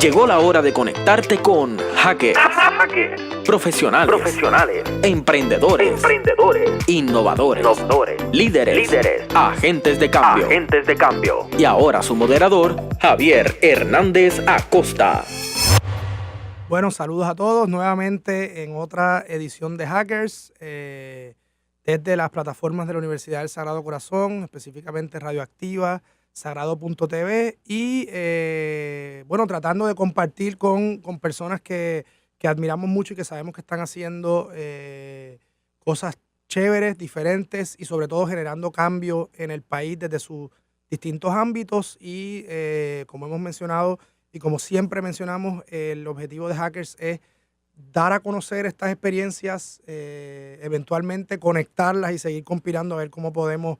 Llegó la hora de conectarte con hackers, profesionales, emprendedores, innovadores, líderes, agentes de cambio. Y ahora su moderador, Javier Hernández Acosta. Bueno, saludos a todos nuevamente en otra edición de Hackers, desde las plataformas de la Universidad del Sagrado Corazón, específicamente Radioactiva, Sagrado.tv y bueno, tratando de compartir con personas que admiramos mucho y que sabemos que están haciendo cosas chéveres, diferentes y sobre todo generando cambio en el país desde sus distintos ámbitos y como hemos mencionado y como siempre mencionamos, el objetivo de Hackers es dar a conocer estas experiencias, eventualmente conectarlas y seguir conspirando a ver cómo podemos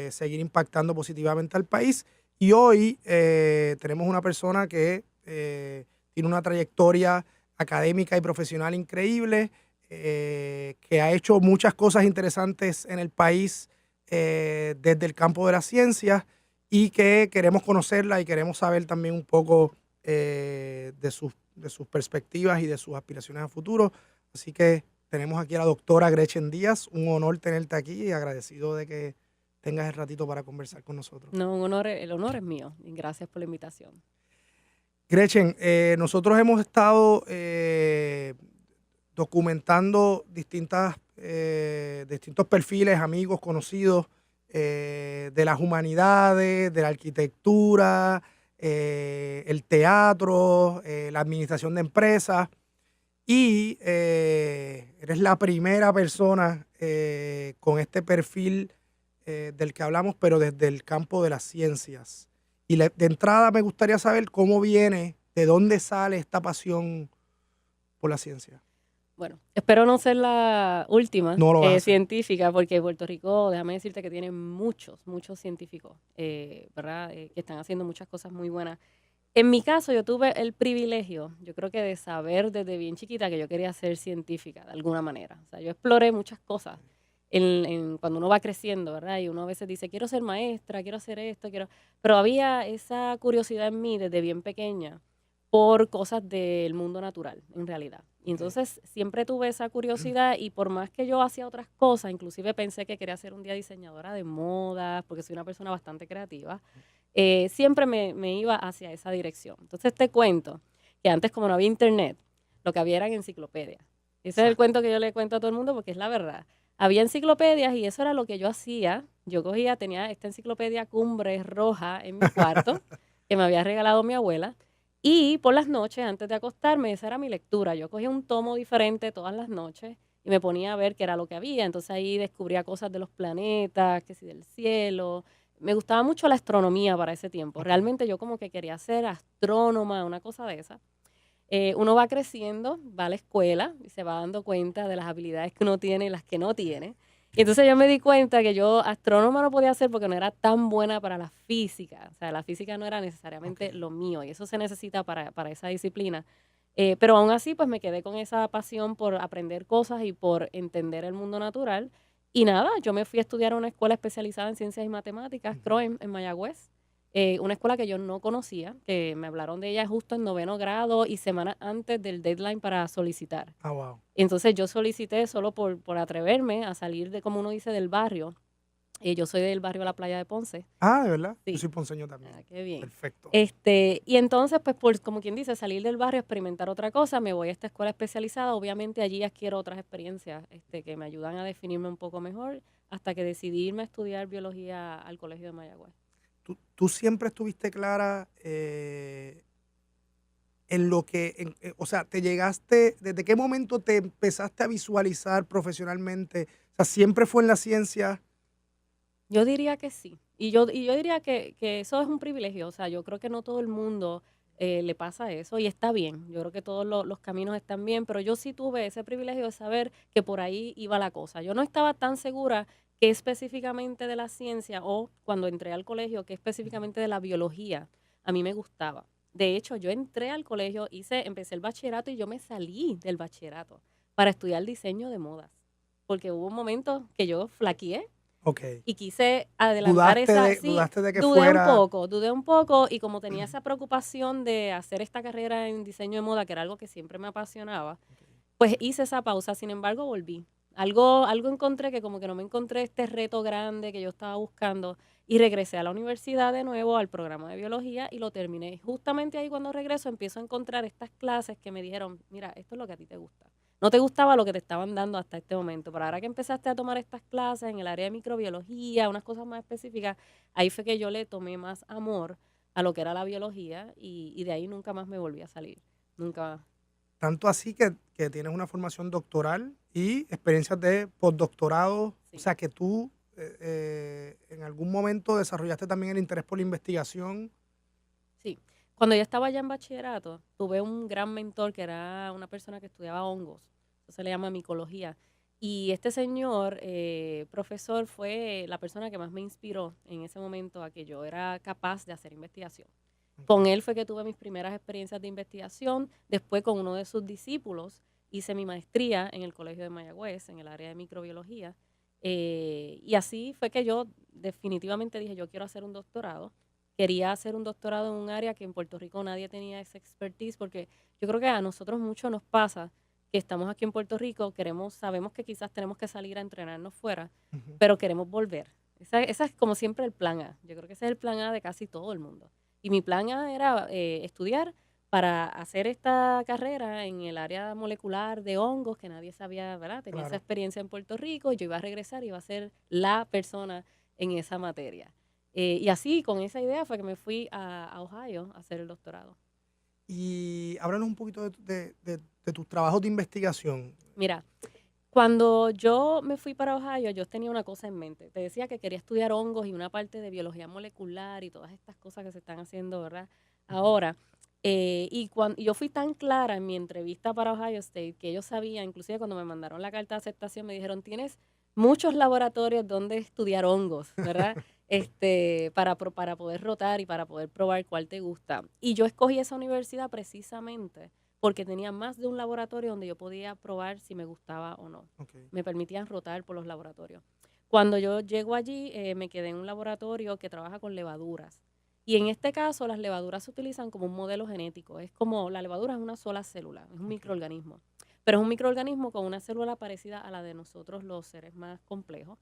seguir impactando positivamente al país. Y hoy tenemos una persona que tiene una trayectoria académica y profesional increíble, que ha hecho muchas cosas interesantes en el país desde el campo de las ciencias y que queremos conocerla y queremos saber también un poco de sus perspectivas y de sus aspiraciones a futuro. Así que tenemos aquí a la doctora Gretchen Díaz. Un honor tenerte aquí y agradecido de que tengas el ratito para conversar con nosotros. No, el honor es mío y gracias por la invitación. Gretchen, nosotros hemos estado documentando distintos perfiles, amigos, conocidos de las humanidades, de la arquitectura, el teatro, la administración de empresas y eres la primera persona con este perfil del que hablamos, pero desde el campo de las ciencias. Y de entrada me gustaría saber cómo viene, de dónde sale esta pasión por la ciencia. Bueno, espero no ser la última científica, porque Puerto Rico, déjame decirte que tiene muchos científicos, ¿verdad? Que están haciendo muchas cosas muy buenas. En mi caso, yo tuve el privilegio, yo creo que de saber desde bien chiquita que yo quería ser científica, de alguna manera. O sea, yo exploré muchas cosas cuando uno va creciendo, ¿verdad? Y uno a veces dice, quiero ser maestra, quiero hacer esto, pero había esa curiosidad en mí desde bien pequeña por cosas del mundo natural, en realidad. Y entonces siempre tuve esa curiosidad y por más que yo hacía otras cosas, inclusive pensé que quería ser un día diseñadora de moda, porque soy una persona bastante creativa, siempre me iba hacia esa dirección. Entonces te cuento que antes, como no había internet, lo que había eran enciclopedias. Ese es el cuento que yo le cuento a todo el mundo porque es la verdad. Había enciclopedias y eso era lo que yo hacía. Yo tenía esta enciclopedia Cumbre Roja en mi cuarto, que me había regalado mi abuela. Y por las noches, antes de acostarme, esa era mi lectura. Yo cogía un tomo diferente todas las noches y me ponía a ver qué era lo que había. Entonces ahí descubría cosas de los planetas, que si del cielo. Me gustaba mucho la astronomía para ese tiempo. Realmente yo como que quería ser astrónoma, una cosa de esa. Uno va creciendo, va a la escuela y se va dando cuenta de las habilidades que uno tiene y las que no tiene. Y entonces yo me di cuenta que yo astrónoma no podía ser porque no era tan buena para la física. O sea, la física no era necesariamente lo mío y eso se necesita para esa disciplina. Pero aún así, pues me quedé con esa pasión por aprender cosas y por entender el mundo natural. Y nada, yo me fui a estudiar a una escuela especializada en ciencias y matemáticas, CROE, en Mayagüez. Una escuela que yo no conocía, que me hablaron de ella justo en 9º grado y semanas antes del deadline para solicitar. Ah, wow. Entonces yo solicité solo por atreverme a salir de, como uno dice, del barrio. Yo soy del barrio La Playa de Ponce. Ah, ¿de verdad? Sí. Yo soy ponceño también. Ah, qué bien. Perfecto. Y entonces, pues, como quien dice, salir del barrio, experimentar otra cosa, me voy a esta escuela especializada. Obviamente allí adquiero otras experiencias que me ayudan a definirme un poco mejor hasta que decidí irme a estudiar biología al Colegio de Mayagüez. ¿Tú siempre estuviste clara en lo que, o sea, desde qué momento te empezaste a visualizar profesionalmente? O sea, ¿siempre fue en la ciencia? Yo diría que sí. Y yo diría que eso es un privilegio. O sea, yo creo que no todo el mundo le pasa eso y está bien. Yo creo que todos los caminos están bien, pero yo sí tuve ese privilegio de saber que por ahí iba la cosa. Yo no estaba tan segura que específicamente de la ciencia o cuando entré al colegio, que específicamente de la biología a mí me gustaba. De hecho, yo entré al colegio, empecé el bachillerato y yo me salí del bachillerato para estudiar diseño de modas. Porque hubo un momento que yo flaqueé Okay. Y quise adelantar ¿Dudaste de que fuera? Dudé un poco y como tenía esa preocupación de hacer esta carrera en diseño de moda, que era algo que siempre me apasionaba, pues hice esa pausa. Sin embargo, volví. Algo encontré que como que no me encontré este reto grande que yo estaba buscando y regresé a la universidad de nuevo al programa de biología y lo terminé. Justamente ahí cuando regreso empiezo a encontrar estas clases que me dijeron, mira, esto es lo que a ti te gusta. No te gustaba lo que te estaban dando hasta este momento, pero ahora que empezaste a tomar estas clases en el área de microbiología, unas cosas más específicas, ahí fue que yo le tomé más amor a lo que era la biología y de ahí nunca más me volví a salir. Nunca. Tanto así que tienes una formación doctoral y experiencias de postdoctorado, sí. O sea que tú en algún momento desarrollaste también el interés por la investigación. Sí. Cuando yo estaba allá en bachillerato, tuve un gran mentor que era una persona que estudiaba hongos. Eso se le llama micología. Y este señor, profesor, fue la persona que más me inspiró en ese momento a que yo era capaz de hacer investigación. Con él fue que tuve mis primeras experiencias de investigación. Después, con uno de sus discípulos, hice mi maestría en el Colegio de Mayagüez, en el área de microbiología. Y así fue que yo definitivamente dije, yo quiero hacer un doctorado. Quería hacer un doctorado en un área que en Puerto Rico nadie tenía esa expertise, porque yo creo que a nosotros mucho nos pasa que estamos aquí en Puerto Rico, sabemos que quizás tenemos que salir a entrenarnos fuera, pero queremos volver. Esa es como siempre el plan A. Yo creo que ese es el plan A de casi todo el mundo. Y mi plan A era estudiar para hacer esta carrera en el área molecular de hongos, que nadie sabía, ¿verdad? Tenía esa experiencia en Puerto Rico, yo iba a regresar y iba a ser la persona en esa materia. Y así, con esa idea, fue que me fui a Ohio a hacer el doctorado. Y háblanos un poquito de tus trabajos de investigación. Mira, cuando yo me fui para Ohio, yo tenía una cosa en mente. Te decía que quería estudiar hongos y una parte de biología molecular y todas estas cosas que se están haciendo, ¿verdad? Ahora, y yo fui tan clara en mi entrevista para Ohio State que ellos sabían, inclusive cuando me mandaron la carta de aceptación, me dijeron, tienes muchos laboratorios donde estudiar hongos, ¿verdad? Para poder rotar y para poder probar cuál te gusta. Y yo escogí esa universidad precisamente porque tenía más de un laboratorio donde yo podía probar si me gustaba o no. Okay. Me permitían rotar por los laboratorios. Cuando yo llego allí, me quedé en un laboratorio que trabaja con levaduras. Y en este caso, las levaduras se utilizan como un modelo genético. Es como, la levadura es una sola célula, es un microorganismo. Pero es un microorganismo con una célula parecida a la de nosotros, los seres más complejos,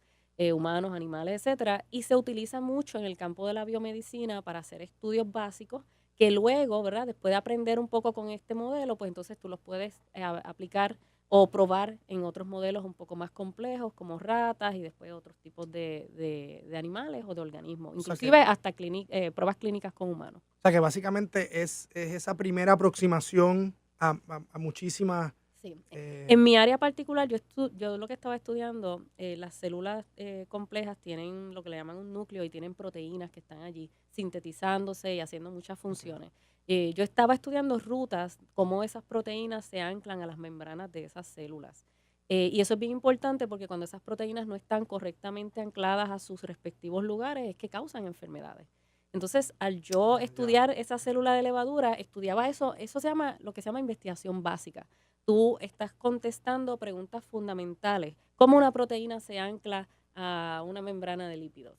humanos, animales, etcétera. Y se utiliza mucho en el campo de la biomedicina para hacer estudios básicos que luego, ¿verdad? Después de aprender un poco con este modelo, pues entonces tú los puedes aplicar o probar en otros modelos un poco más complejos, como ratas y después otros tipos de animales o de organismos, inclusive hasta pruebas clínicas con humanos. O sea que básicamente es esa primera aproximación a muchísimas... Sí. En mi área particular, yo lo que estaba estudiando, las células complejas tienen lo que le llaman un núcleo y tienen proteínas que están allí sintetizándose y haciendo muchas funciones. Yo estaba estudiando rutas, cómo esas proteínas se anclan a las membranas de esas células. Y eso es bien importante porque cuando esas proteínas no están correctamente ancladas a sus respectivos lugares, es que causan enfermedades. Entonces, al yo estudiar esa célula de levadura, estudiaba eso se llama lo que se llama investigación básica. Tú estás contestando preguntas fundamentales. ¿Cómo una proteína se ancla a una membrana de lípidos?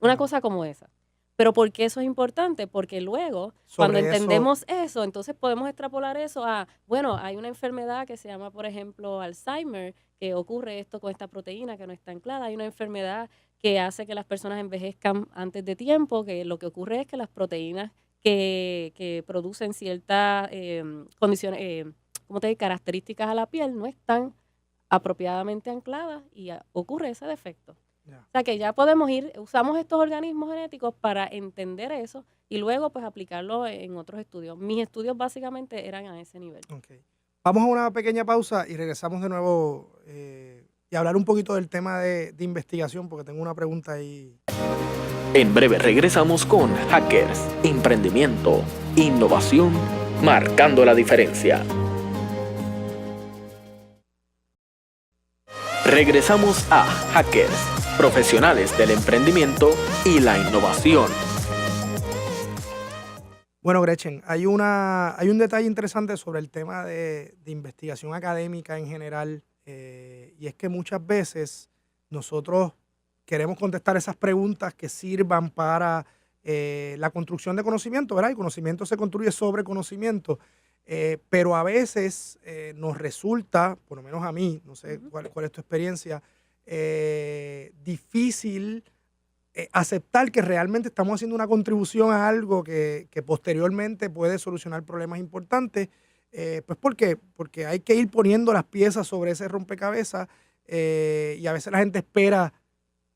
Una cosa como esa. Pero ¿por qué eso es importante? Porque luego, cuando entendemos eso, entonces podemos extrapolar eso a, bueno, hay una enfermedad que se llama, por ejemplo, Alzheimer, que ocurre esto con esta proteína que no está anclada. Hay una enfermedad que hace que las personas envejezcan antes de tiempo, que lo que ocurre es que las proteínas que producen ciertas condiciones, características a la piel no están apropiadamente ancladas y ocurre ese defecto. O sea que ya usamos estos organismos genéticos para entender eso y luego pues aplicarlo en otros estudios. Mis estudios básicamente eran a ese nivel. Okay. Vamos a una pequeña pausa y regresamos de nuevo y hablar un poquito del tema de investigación porque tengo una pregunta ahí. En breve regresamos con Hackers, emprendimiento, innovación, marcando la diferencia. Regresamos a Hackers, profesionales del emprendimiento y la innovación. Bueno, Gretchen, hay un detalle interesante sobre el tema de investigación académica en general, y es que muchas veces nosotros queremos contestar esas preguntas que sirvan para la construcción de conocimiento, ¿verdad? El conocimiento se construye sobre conocimiento, pero a veces nos resulta, por lo menos a mí, no sé cuál es tu experiencia, difícil aceptar que realmente estamos haciendo una contribución a algo que posteriormente puede solucionar problemas importantes, pues porque hay que ir poniendo las piezas sobre ese rompecabezas y a veces la gente espera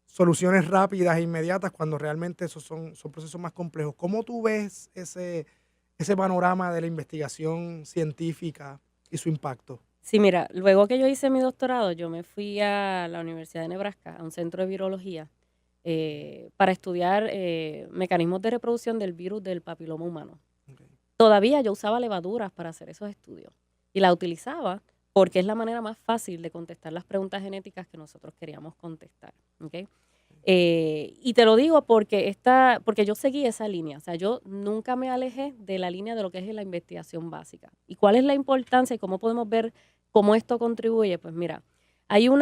soluciones rápidas e inmediatas cuando realmente esos son procesos más complejos. ¿Cómo tú ves ese panorama de la investigación científica y su impacto? Sí, mira, luego que yo hice mi doctorado, yo me fui a la Universidad de Nebraska, a un centro de virología, para estudiar mecanismos de reproducción del virus del papiloma humano. Okay. Todavía yo usaba levaduras para hacer esos estudios y la utilizaba porque es la manera más fácil de contestar las preguntas genéticas que nosotros queríamos contestar. ¿Okay? Y te lo digo porque yo seguí esa línea. O sea, yo nunca me alejé de la línea de lo que es la investigación básica. ¿Y cuál es la importancia y cómo podemos ver cómo esto contribuye? Pues mira, hay un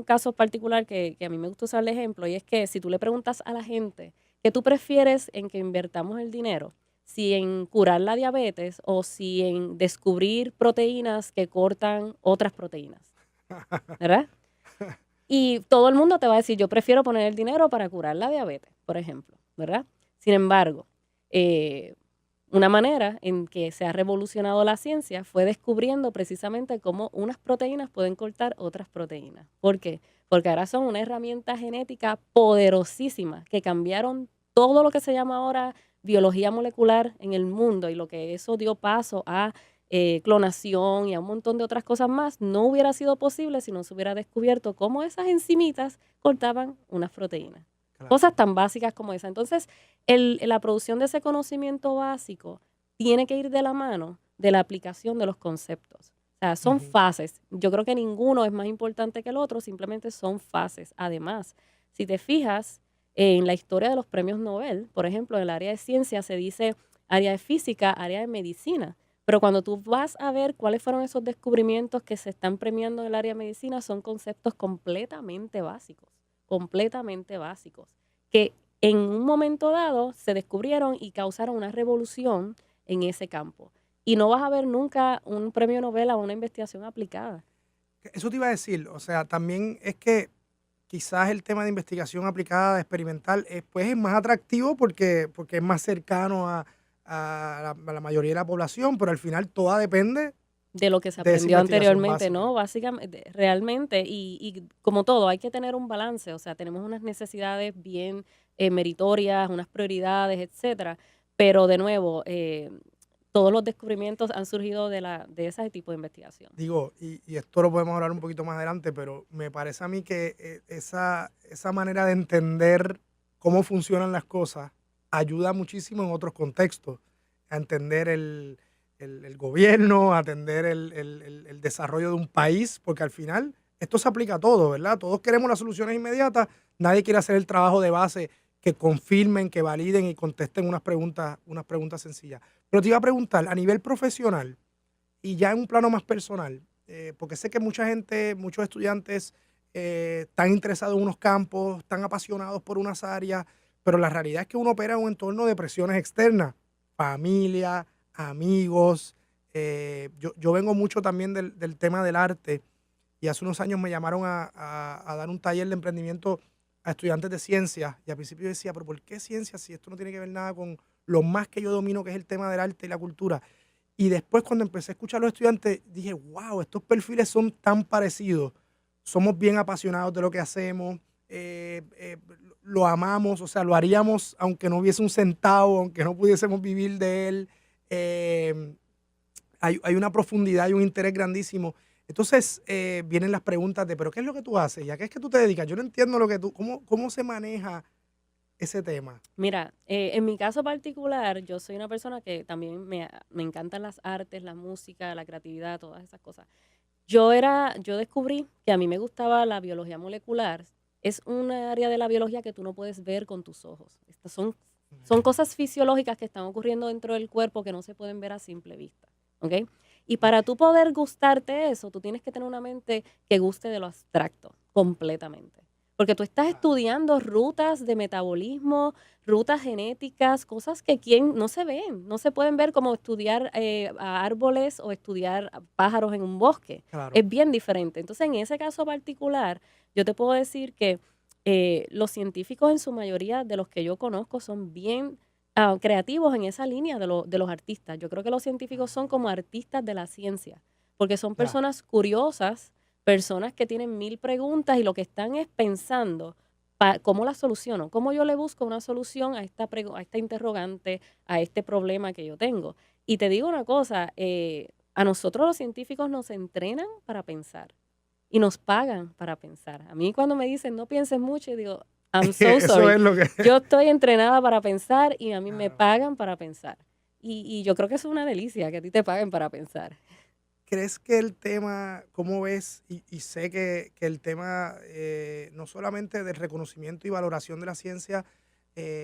caso particular que a mí me gusta usar de ejemplo, y es que si tú le preguntas a la gente ¿qué tú prefieres en que invertamos el dinero? Si en curar la diabetes o si en descubrir proteínas que cortan otras proteínas, ¿verdad? Y todo el mundo te va a decir, yo prefiero poner el dinero para curar la diabetes, por ejemplo, ¿verdad? Sin embargo, una manera en que se ha revolucionado la ciencia fue descubriendo precisamente cómo unas proteínas pueden cortar otras proteínas. ¿Por qué? Porque ahora son una herramienta genética poderosísima que cambiaron todo lo que se llama ahora biología molecular en el mundo, y lo que eso dio paso a clonación y a un montón de otras cosas más, no hubiera sido posible si no se hubiera descubierto cómo esas enzimitas cortaban unas proteínas. Claro. Cosas tan básicas como esa. Entonces, la producción de ese conocimiento básico tiene que ir de la mano de la aplicación de los conceptos. O sea, son fases. Yo creo que ninguno es más importante que el otro, simplemente son fases. Además, si te fijas en la historia de los premios Nobel, por ejemplo, en el área de ciencia se dice área de física, área de medicina. Pero cuando tú vas a ver cuáles fueron esos descubrimientos que se están premiando en el área de medicina, son conceptos completamente básicos, que en un momento dado se descubrieron y causaron una revolución en ese campo. Y no vas a ver nunca un premio Nobel a una investigación aplicada. Eso te iba a decir, o sea, también es que quizás el tema de investigación aplicada, experimental, pues es más atractivo porque es más cercano a la mayoría de la población, pero al final todo depende de lo que se aprendió anteriormente, ¿no? Básicamente, realmente, y como todo, hay que tener un balance, o sea, tenemos unas necesidades bien meritorias, unas prioridades, etcétera, pero de nuevo, todos los descubrimientos han surgido de ese tipo de investigación. Digo, y esto lo podemos hablar un poquito más adelante, pero me parece a mí que esa manera de entender cómo funcionan las cosas ayuda muchísimo en otros contextos, a entender el gobierno, a entender el desarrollo de un país, porque al final esto se aplica a todo, ¿verdad? Todos queremos las soluciones inmediatas, nadie quiere hacer el trabajo de base que confirmen, que validen y contesten unas preguntas sencillas. Pero te iba a preguntar, a nivel profesional y ya en un plano más personal, porque sé que mucha gente, muchos estudiantes están interesados en unos campos, están apasionados por unas áreas, pero la realidad es que uno opera en un entorno de presiones externas, familia, amigos. Yo vengo mucho también del tema del arte, y hace unos años me llamaron a dar un taller de emprendimiento a estudiantes de ciencias, y al principio yo decía, pero ¿por qué ciencias si esto no tiene que ver nada con lo más que yo domino, que es el tema del arte y la cultura? Y después cuando empecé a escuchar a los estudiantes, dije, wow, estos perfiles son tan parecidos, somos bien apasionados de lo que hacemos, lo amamos, o sea, lo haríamos aunque no hubiese un centavo, aunque no pudiésemos vivir de él. Hay una profundidad y un interés grandísimo. Entonces vienen las preguntas de, ¿pero qué es lo que tú haces? ¿Y a qué es que tú te dedicas? Yo no entiendo cómo se maneja ese tema. Mira, en mi caso particular, yo soy una persona que también me encantan las artes, la música, la creatividad, todas esas cosas. Yo descubrí que a mí me gustaba la biología molecular. Es una área de la biología que tú no puedes ver con tus ojos. Estas son cosas fisiológicas que están ocurriendo dentro del cuerpo que no se pueden ver a simple vista. ¿Okay? Y para tú poder gustarte eso, tú tienes que tener una mente que guste de lo abstracto completamente. porque tú estás estudiando rutas de metabolismo, rutas genéticas, cosas que no se ven, no se pueden ver como estudiar a árboles o estudiar a pájaros en un bosque. Claro. Es bien diferente. Entonces, en ese caso particular, yo te puedo decir que los científicos en su mayoría de los que yo conozco son bien creativos en esa línea de los artistas. Yo creo que los científicos son como artistas de la ciencia, porque son personas curiosas, personas que tienen 1000 preguntas y lo que están es pensando cómo la soluciono, cómo yo le busco una solución a esta interrogante, a este problema que yo tengo. Y te digo una cosa, a nosotros los científicos nos entrenan para pensar y nos pagan para pensar. A mí cuando me dicen no pienses mucho, yo digo, I'm so sorry. Yo estoy entrenada para pensar y a mí me pagan para pensar. Y yo creo que es una delicia que a ti te paguen para pensar. ¿Crees que el tema, cómo ves, y sé que el tema no solamente del reconocimiento y valoración de la ciencia,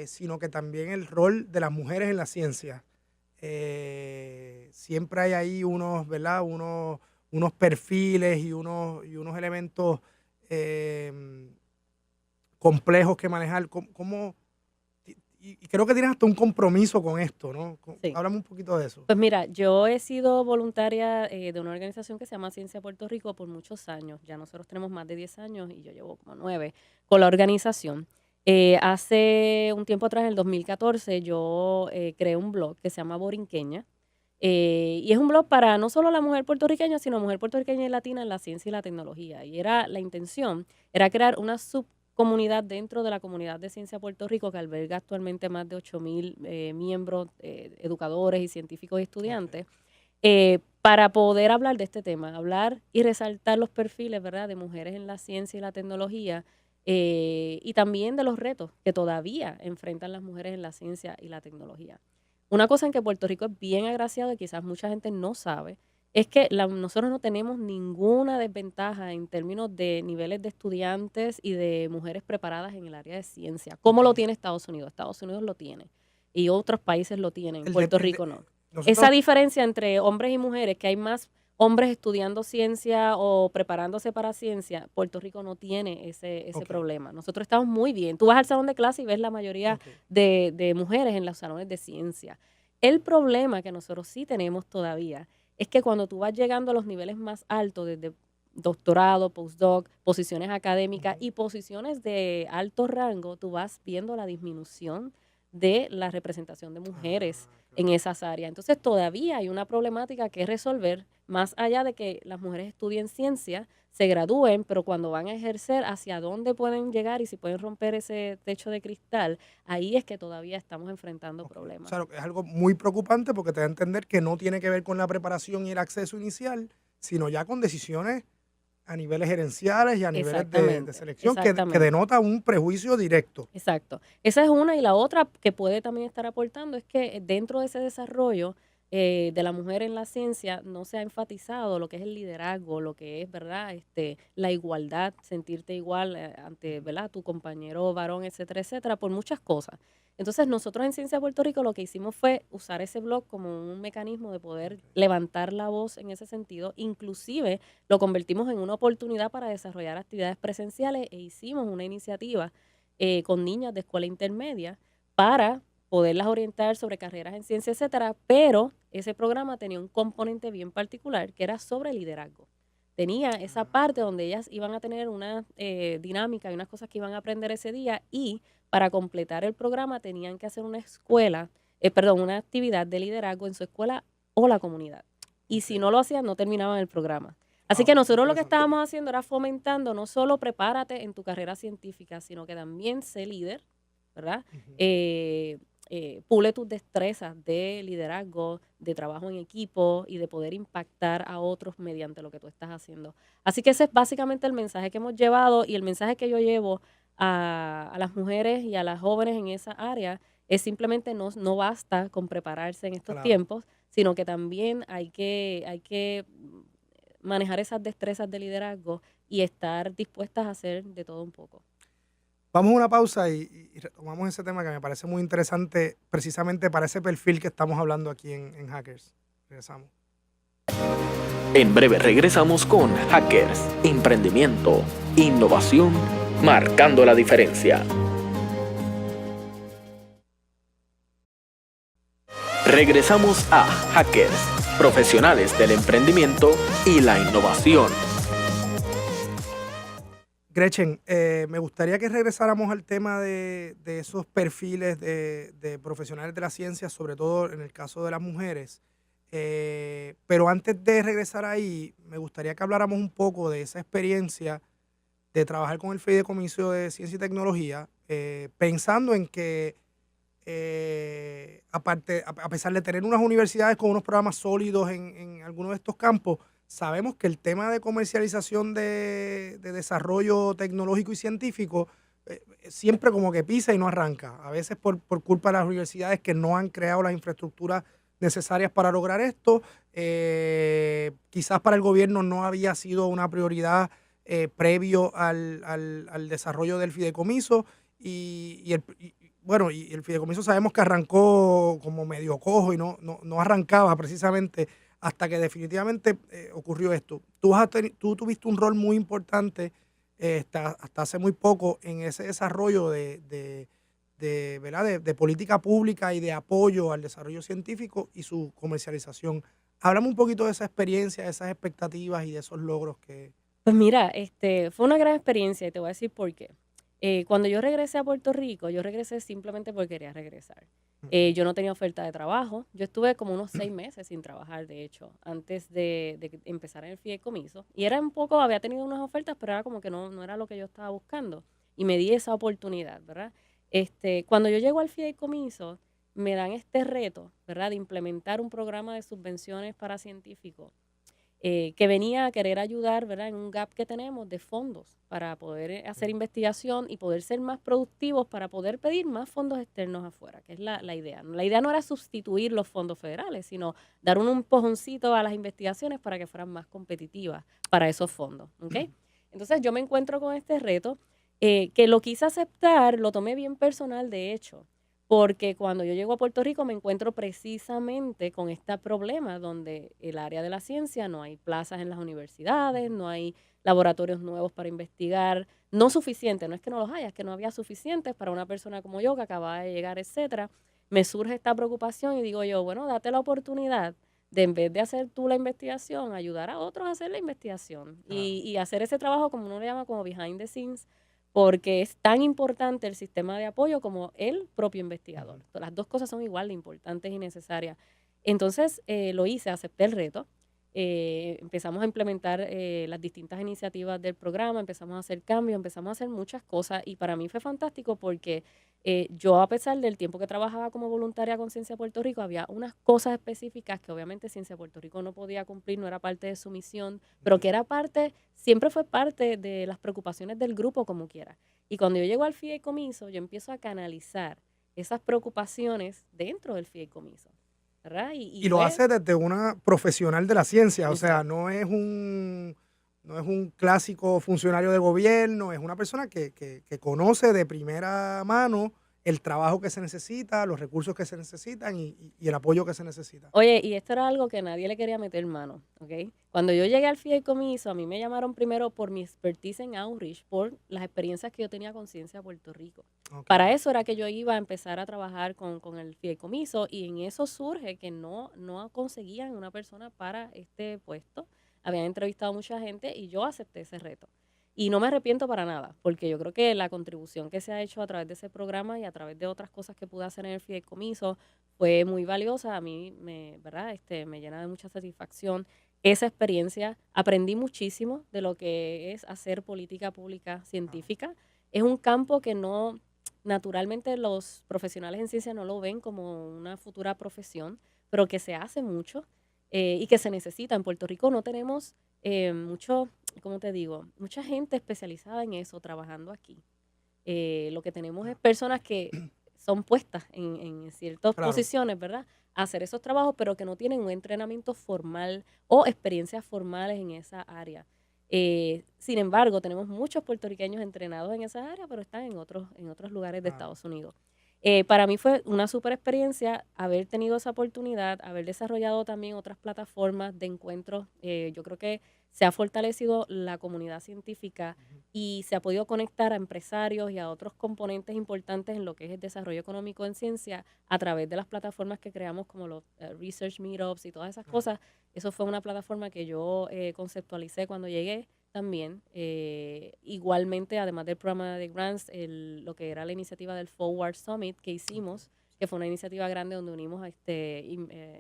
sino que también el rol de las mujeres en la ciencia? Siempre hay ahí unos, ¿verdad? Unos perfiles y unos elementos complejos que manejar. Y creo que tienes hasta un compromiso con esto, ¿no? Sí. Háblame un poquito de eso. Pues mira, yo he sido voluntaria de una organización que se llama Ciencia Puerto Rico por muchos años. Ya nosotros tenemos más de 10 años y yo llevo como 9 con la organización. Hace un tiempo atrás, en el 2014, yo creé un blog que se llama Borinqueña. Y es un blog para no solo la mujer puertorriqueña, sino mujer puertorriqueña y latina en la ciencia y la tecnología. Y la intención era crear una subcomunidad dentro de la comunidad de Ciencia Puerto Rico, que alberga actualmente más de 8,000 miembros, educadores y científicos y estudiantes, para poder hablar de este tema, hablar y resaltar los perfiles, ¿verdad?, de mujeres en la ciencia y la tecnología, y también de los retos que todavía enfrentan las mujeres en la ciencia y la tecnología. Una cosa en que Puerto Rico es bien agraciado y quizás mucha gente no sabe, es que nosotros no tenemos ninguna desventaja en términos de niveles de estudiantes y de mujeres preparadas en el área de ciencia. ¿Cómo lo tiene Estados Unidos? Estados Unidos lo tiene y otros países lo tienen, Puerto Rico no. Esa diferencia entre hombres y mujeres, que hay más hombres estudiando ciencia o preparándose para ciencia, Puerto Rico no tiene ese problema. Nosotros estamos muy bien. Tú vas al salón de clase y ves la mayoría de mujeres en los salones de ciencia. El problema que nosotros sí tenemos todavía es que cuando tú vas llegando a los niveles más altos, desde doctorado, postdoc, posiciones académicas y posiciones de alto rango, tú vas viendo la disminución de la representación de mujeres en esas áreas. Entonces todavía hay una problemática que resolver, más allá de que las mujeres estudien ciencia, se gradúen, pero cuando van a ejercer, hacia dónde pueden llegar y si pueden romper ese techo de cristal, ahí es que todavía estamos enfrentando problemas. O sea, es algo muy preocupante porque te da a entender que no tiene que ver con la preparación y el acceso inicial, sino ya con decisiones a niveles gerenciales y a niveles de selección que denota un prejuicio directo. Exacto. Esa es una, y la otra que puede también estar aportando es que dentro de ese desarrollo de la mujer en la ciencia no se ha enfatizado lo que es el liderazgo, lo que es, ¿verdad?, la igualdad, sentirte igual ante, ¿verdad?, tu compañero varón, etcétera, etcétera, por muchas cosas. Entonces nosotros en Ciencia Puerto Rico lo que hicimos fue usar ese blog como un mecanismo de poder levantar la voz en ese sentido. Inclusive lo convertimos en una oportunidad para desarrollar actividades presenciales e hicimos una iniciativa con niñas de escuela intermedia para poderlas orientar sobre carreras en ciencia, etcétera, pero ese programa tenía un componente bien particular que era sobre liderazgo. Tenía esa parte donde ellas iban a tener una dinámica y unas cosas que iban a aprender ese día, y para completar el programa tenían que hacer una actividad de liderazgo en su escuela o la comunidad. Y si no lo hacían, no terminaban el programa. Así que nosotros lo que estábamos haciendo era fomentando no solo prepárate en tu carrera científica, sino que también sé líder, ¿verdad? Pule tus destrezas de liderazgo, de trabajo en equipo y de poder impactar a otros mediante lo que tú estás haciendo. Así que ese es básicamente el mensaje que hemos llevado, y el mensaje que yo llevo a las mujeres y a las jóvenes en esa área es simplemente no basta con prepararse en estos tiempos, sino que también hay que manejar esas destrezas de liderazgo y estar dispuestas a hacer de todo un poco. Vamos a una pausa y retomamos ese tema que me parece muy interesante, precisamente para ese perfil que estamos hablando aquí en Hackers. Regresamos. En breve regresamos con Hackers, emprendimiento, innovación marcando la diferencia. Regresamos a Hackers, profesionales del emprendimiento y la innovación. Gretchen, me gustaría que regresáramos al tema de esos perfiles de profesionales de la ciencia, sobre todo en el caso de las mujeres. Pero antes de regresar ahí, me gustaría que habláramos un poco de esa experiencia de trabajar con el Fideicomiso de Ciencia y Tecnología, pensando en que a pesar de tener unas universidades con unos programas sólidos en algunos de estos campos, sabemos que el tema de comercialización de desarrollo tecnológico y científico siempre como que pisa y no arranca. A veces por culpa de las universidades que no han creado las infraestructuras necesarias para lograr esto. Quizás para el gobierno no había sido una prioridad previo al desarrollo del fideicomiso y el fideicomiso sabemos que arrancó como medio cojo y no arrancaba precisamente hasta que definitivamente ocurrió esto. Tú tuviste un rol muy importante hasta hace muy poco en ese desarrollo de política pública y de apoyo al desarrollo científico y su comercialización. Háblame un poquito de esa experiencia, de esas expectativas y de esos logros que... Pues mira, fue una gran experiencia y te voy a decir por qué. Cuando yo regresé a Puerto Rico, yo regresé simplemente porque quería regresar. Yo no tenía oferta de trabajo. Yo estuve como unos 6 meses sin trabajar, de hecho, antes de empezar en el fideicomiso. Y era un poco, había tenido unas ofertas, pero era como que no era lo que yo estaba buscando. Y me di esa oportunidad, ¿verdad? Cuando yo llego al fideicomiso, me dan este reto, ¿verdad? De implementar un programa de subvenciones para científicos. Que venía a querer ayudar, ¿verdad?, en un gap que tenemos de fondos para poder hacer investigación y poder ser más productivos para poder pedir más fondos externos afuera, que es la idea. La idea no era sustituir los fondos federales, sino dar un empujoncito a las investigaciones para que fueran más competitivas para esos fondos. ¿Okay? Entonces yo me encuentro con este reto que lo quise aceptar, lo tomé bien personal, de hecho, porque cuando yo llego a Puerto Rico me encuentro precisamente con este problema donde el área de la ciencia no hay plazas en las universidades, no hay laboratorios nuevos para investigar, no suficientes, no es que no los haya, es que no había suficientes para una persona como yo que acababa de llegar, etcétera. Me surge esta preocupación y digo yo, bueno, date la oportunidad de, en vez de hacer tú la investigación, ayudar a otros a hacer la investigación y hacer ese trabajo, como uno le llama, como behind the scenes, porque es tan importante el sistema de apoyo como el propio investigador. Las dos cosas son igual de importantes y necesarias. Entonces lo hice, acepté el reto. Empezamos a implementar las distintas iniciativas del programa, empezamos a hacer cambios, empezamos a hacer muchas cosas y para mí fue fantástico porque yo, a pesar del tiempo que trabajaba como voluntaria con Ciencia Puerto Rico, había unas cosas específicas que obviamente Ciencia Puerto Rico no podía cumplir, no era parte de su misión, pero que era parte, siempre fue parte de las preocupaciones del grupo como quiera. Y cuando yo llego al fideicomiso, yo empiezo a canalizar esas preocupaciones dentro del fideicomiso, ¿verdad? Y lo hace desde una profesional de la ciencia, exacto. O sea, no es un clásico funcionario de gobierno, es una persona que conoce de primera mano el trabajo que se necesita, los recursos que se necesitan y el apoyo que se necesita. Oye, y esto era algo que nadie le quería meter mano, ¿ok? Cuando yo llegué al fideicomiso, a mí me llamaron primero por mi expertise en outreach, por las experiencias que yo tenía con Ciencia Puerto Rico. Okay. Para eso era que yo iba a empezar a trabajar con el fideicomiso y en eso surge que no conseguían una persona para este puesto. Habían entrevistado a mucha gente y yo acepté ese reto. Y no me arrepiento para nada, porque yo creo que la contribución que se ha hecho a través de ese programa y a través de otras cosas que pude hacer en el fideicomiso fue muy valiosa. A mí ¿verdad? Me llena de mucha satisfacción esa experiencia. Aprendí muchísimo de lo que es hacer política pública científica. Es un campo que no, naturalmente los profesionales en ciencia no lo ven como una futura profesión, pero que se hace mucho y que se necesita. En Puerto Rico no tenemos mucho, ¿cómo te digo? Mucha gente especializada en eso trabajando aquí. Lo que tenemos es personas que son puestas en ciertas posiciones, ¿verdad? A hacer esos trabajos, pero que no tienen un entrenamiento formal o experiencias formales en esa área. Sin embargo, tenemos muchos puertorriqueños entrenados en esa área, pero están en otros lugares de Estados Unidos. Para mí fue una súper experiencia haber tenido esa oportunidad, haber desarrollado también otras plataformas de encuentros. Yo creo que se ha fortalecido la comunidad científica y se ha podido conectar a empresarios y a otros componentes importantes en lo que es el desarrollo económico en ciencia a través de las plataformas que creamos como los Research Meetups y todas esas cosas. Eso fue una plataforma que yo conceptualicé cuando llegué también. Igualmente, además del programa de grants, lo que era la iniciativa del Forward Summit que hicimos, que fue una iniciativa grande donde unimos a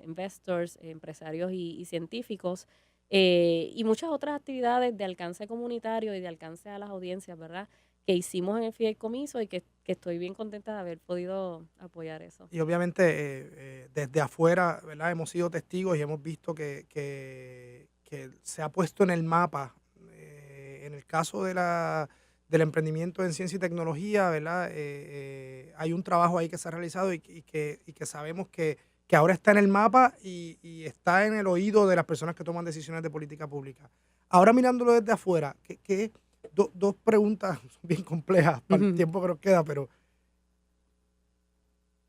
investors, empresarios y científicos, y muchas otras actividades de alcance comunitario y de alcance a las audiencias, ¿verdad?, que hicimos en el fideicomiso y que estoy bien contenta de haber podido apoyar eso. Y obviamente desde afuera, ¿verdad?, hemos sido testigos y hemos visto que se ha puesto en el mapa, en el caso del emprendimiento en ciencia y tecnología, ¿verdad?, hay un trabajo ahí que se ha realizado y que sabemos que ahora está en el mapa y está en el oído de las personas que toman decisiones de política pública. Ahora mirándolo desde afuera, dos preguntas bien complejas para el tiempo que nos queda, pero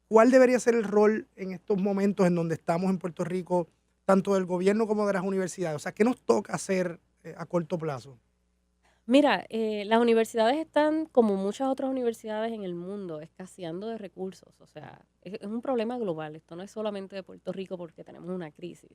¿cuál debería ser el rol en estos momentos en donde estamos en Puerto Rico, tanto del gobierno como de las universidades? O sea, ¿qué nos toca hacer a corto plazo? Mira, las universidades están, como muchas otras universidades en el mundo, escaseando de recursos. O sea, es un problema global. Esto no es solamente de Puerto Rico porque tenemos una crisis.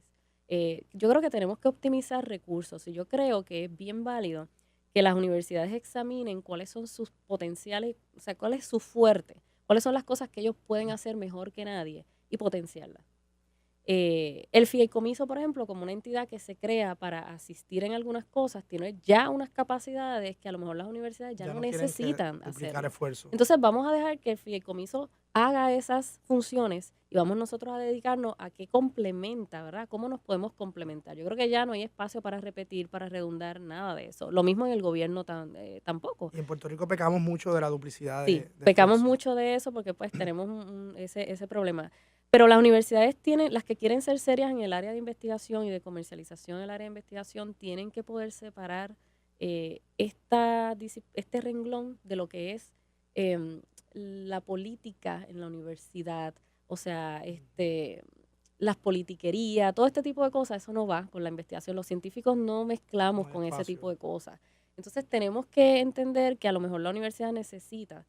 Yo creo que tenemos que optimizar recursos y yo creo que es bien válido que las universidades examinen cuáles son sus potenciales, o sea, cuál es su fuerte, cuáles son las cosas que ellos pueden hacer mejor que nadie y potenciarlas. El fideicomiso, por ejemplo, como una entidad que se crea para asistir en algunas cosas, tiene ya unas capacidades que a lo mejor las universidades ya no necesitan hacer. Entonces vamos a dejar que el fideicomiso haga esas funciones y vamos nosotros a dedicarnos a qué complementa, ¿verdad? ¿Cómo nos podemos complementar? Yo creo que ya no hay espacio para repetir, para redundar, nada de eso. Lo mismo en el gobierno tampoco. Y en Puerto Rico pecamos mucho de la duplicidad. Sí, pecamos mucho de eso porque pues tenemos ese problema. Pero las universidades las que quieren ser serias en el área de investigación y de comercialización del área de investigación, tienen que poder separar este renglón de lo que es la política en la universidad, o sea, las politiquerías, todo este tipo de cosas. Eso no va con la investigación. Los científicos no mezclamos con ese tipo de cosas. Entonces tenemos que entender que a lo mejor la universidad necesita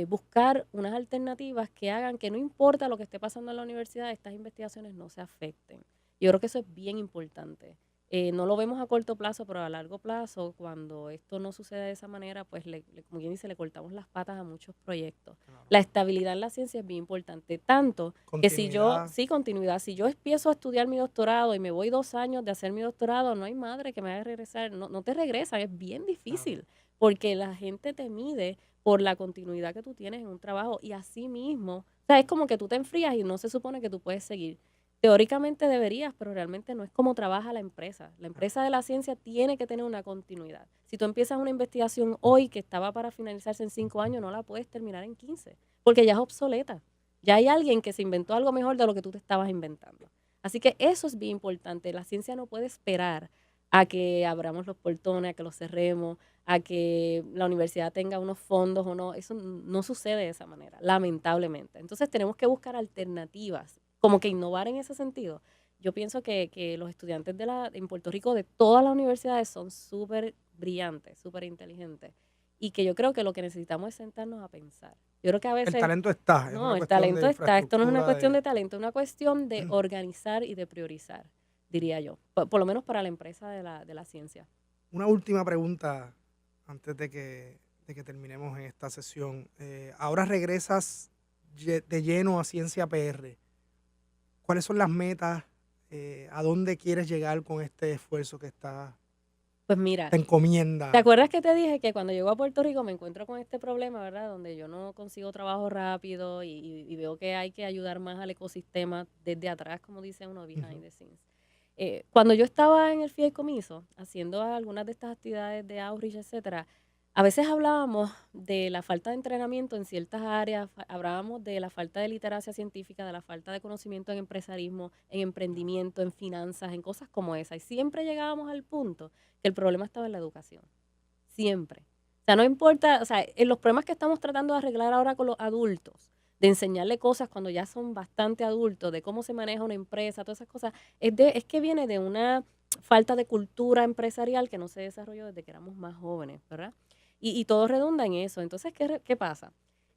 buscar unas alternativas que hagan que no importa lo que esté pasando en la universidad, estas investigaciones no se afecten. Yo creo que eso es bien importante. No lo vemos a corto plazo, pero a largo plazo, cuando esto no sucede de esa manera, pues, como quien dice, le cortamos las patas a muchos proyectos. Claro. La estabilidad en la ciencia es bien importante, tanto que continuidad. Si yo empiezo a estudiar mi doctorado y me voy 2 años de hacer mi doctorado, no hay madre que me haga regresar. No te regresan, es bien difícil, porque la gente te mide por la continuidad que tú tienes en un trabajo y así mismo, o sea, es como que tú te enfrías y no se supone que tú puedes seguir. Teóricamente deberías, pero realmente no es como trabaja la empresa. La empresa de la ciencia tiene que tener una continuidad. Si tú empiezas una investigación hoy que estaba para finalizarse en 5 años, no la puedes terminar en 15, porque ya es obsoleta. Ya hay alguien que se inventó algo mejor de lo que tú te estabas inventando. Así que eso es bien importante. La ciencia no puede esperar a que abramos los portones, a que los cerremos, a que la universidad tenga unos fondos o no. Eso no sucede de esa manera, lamentablemente. Entonces tenemos que buscar alternativas, como que innovar en ese sentido. Yo pienso que los estudiantes en Puerto Rico de todas las universidades son súper brillantes, súper inteligentes. Y que yo creo que lo que necesitamos es sentarnos a pensar. Yo creo que a veces... El talento está. No, el talento está. Esto no es una cuestión de talento, es una cuestión de organizar y de priorizar, diría yo. Por lo menos para la empresa de la ciencia. Una última pregunta antes de que terminemos en esta sesión. Ahora regresas de lleno a Ciencia PR. ¿Cuáles son las metas? ¿A dónde quieres llegar con este esfuerzo que pues mira, te encomienda? ¿Te acuerdas que te dije que cuando llego a Puerto Rico me encuentro con este problema, ¿verdad? Donde yo no consigo trabajo rápido y veo que hay que ayudar más al ecosistema desde atrás, como dice uno, behind the scenes. Cuando yo estaba en el fideicomiso, haciendo algunas de estas actividades de outreach, etcétera, a veces hablábamos de la falta de entrenamiento en ciertas áreas, hablábamos de la falta de literacia científica, de la falta de conocimiento en empresarismo, en emprendimiento, en finanzas, en cosas como esa. Y siempre llegábamos al punto que el problema estaba en la educación. Siempre. O sea, no importa, o sea, en los problemas que estamos tratando de arreglar ahora con los adultos, de enseñarle cosas cuando ya son bastante adultos, de cómo se maneja una empresa, todas esas cosas, es que viene de una falta de cultura empresarial que no se desarrolló desde que éramos más jóvenes, ¿verdad? Y todo redunda en eso. Entonces, ¿qué pasa?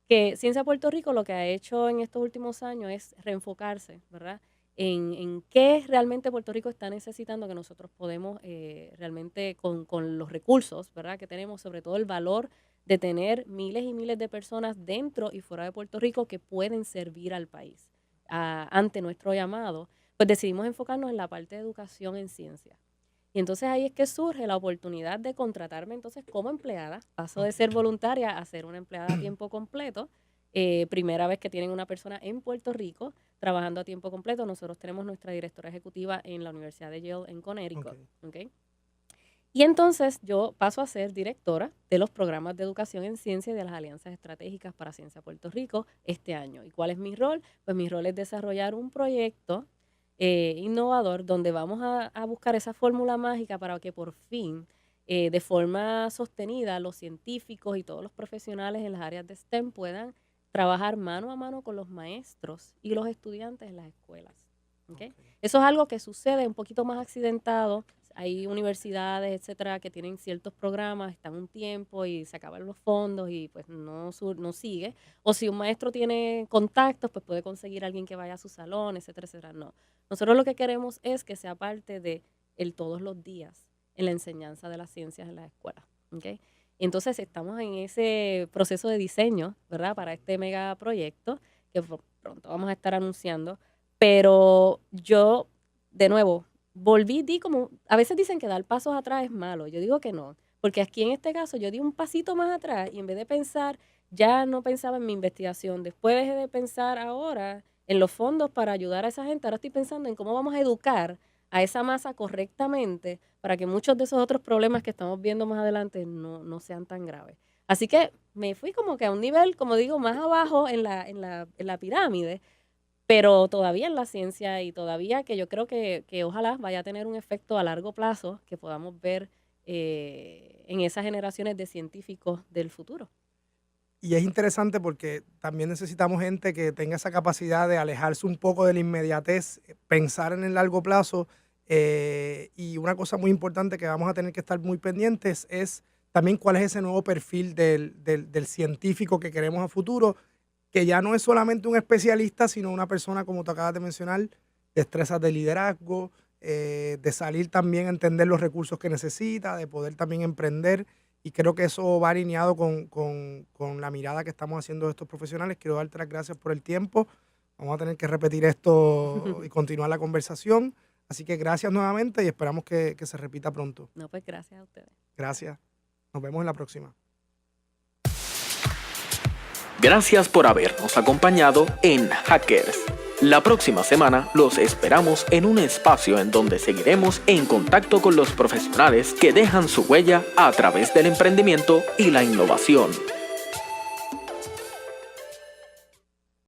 Que Ciencia Puerto Rico lo que ha hecho en estos últimos años es reenfocarse, ¿verdad? En qué realmente Puerto Rico está necesitando, que nosotros podemos realmente con los recursos, ¿verdad?, que tenemos, sobre todo el valor de tener miles y miles de personas dentro y fuera de Puerto Rico que pueden servir al país ante nuestro llamado, pues decidimos enfocarnos en la parte de educación en ciencia. Y entonces ahí es que surge la oportunidad de contratarme entonces como empleada. Paso de ser voluntaria a ser una empleada a tiempo completo. Primera vez que tienen una persona en Puerto Rico trabajando a tiempo completo. Nosotros tenemos nuestra directora ejecutiva en la Universidad de Yale en Connecticut. Okay. Y entonces yo paso a ser directora de los programas de educación en ciencia y de las alianzas estratégicas para Ciencia Puerto Rico este año. ¿Y cuál es mi rol? Pues mi rol es desarrollar un proyecto innovador donde vamos a buscar esa fórmula mágica para que por fin, de forma sostenida, los científicos y todos los profesionales en las áreas de STEM puedan trabajar mano a mano con los maestros y los estudiantes en las escuelas. ¿Okay? Eso es algo que sucede un poquito más accidentado. Hay universidades, etcétera, que tienen ciertos programas, están un tiempo y se acaban los fondos y pues no sigue. O si un maestro tiene contactos, pues puede conseguir a alguien que vaya a su salón, etcétera, etcétera. No. Nosotros lo que queremos es que sea parte de el todos los días en la enseñanza de las ciencias en las escuelas. ¿Okay? Entonces estamos en ese proceso de diseño, ¿verdad?, para este megaproyecto que pronto vamos a estar anunciando. Pero yo, de nuevo, a veces dicen que dar pasos atrás es malo. Yo digo que no, porque aquí en este caso yo di un pasito más atrás y en vez de pensar, ya no pensaba en mi investigación. Después dejé de pensar ahora en los fondos para ayudar a esa gente. Ahora estoy pensando en cómo vamos a educar a esa masa correctamente para que muchos de esos otros problemas que estamos viendo más adelante no sean tan graves. Así que me fui como que a un nivel, como digo, más abajo en la pirámide, pero todavía en la ciencia y todavía que yo creo que ojalá vaya a tener un efecto a largo plazo que podamos ver en esas generaciones de científicos del futuro. Y es interesante porque también necesitamos gente que tenga esa capacidad de alejarse un poco de la inmediatez, pensar en el largo plazo. Y una cosa muy importante que vamos a tener que estar muy pendientes es también cuál es ese nuevo perfil del científico que queremos a futuro, que ya no es solamente un especialista, sino una persona, como tú acabas de mencionar, destrezas de liderazgo, de salir también a entender los recursos que necesita, de poder también emprender. Y creo que eso va alineado con la mirada que estamos haciendo de estos profesionales. Quiero darte las gracias por el tiempo. Vamos a tener que repetir esto y continuar la conversación. Así que gracias nuevamente y esperamos que se repita pronto. No, pues gracias a ustedes. Gracias. Nos vemos en la próxima. Gracias por habernos acompañado en Hackers. La próxima semana los esperamos en un espacio en donde seguiremos en contacto con los profesionales que dejan su huella a través del emprendimiento y la innovación.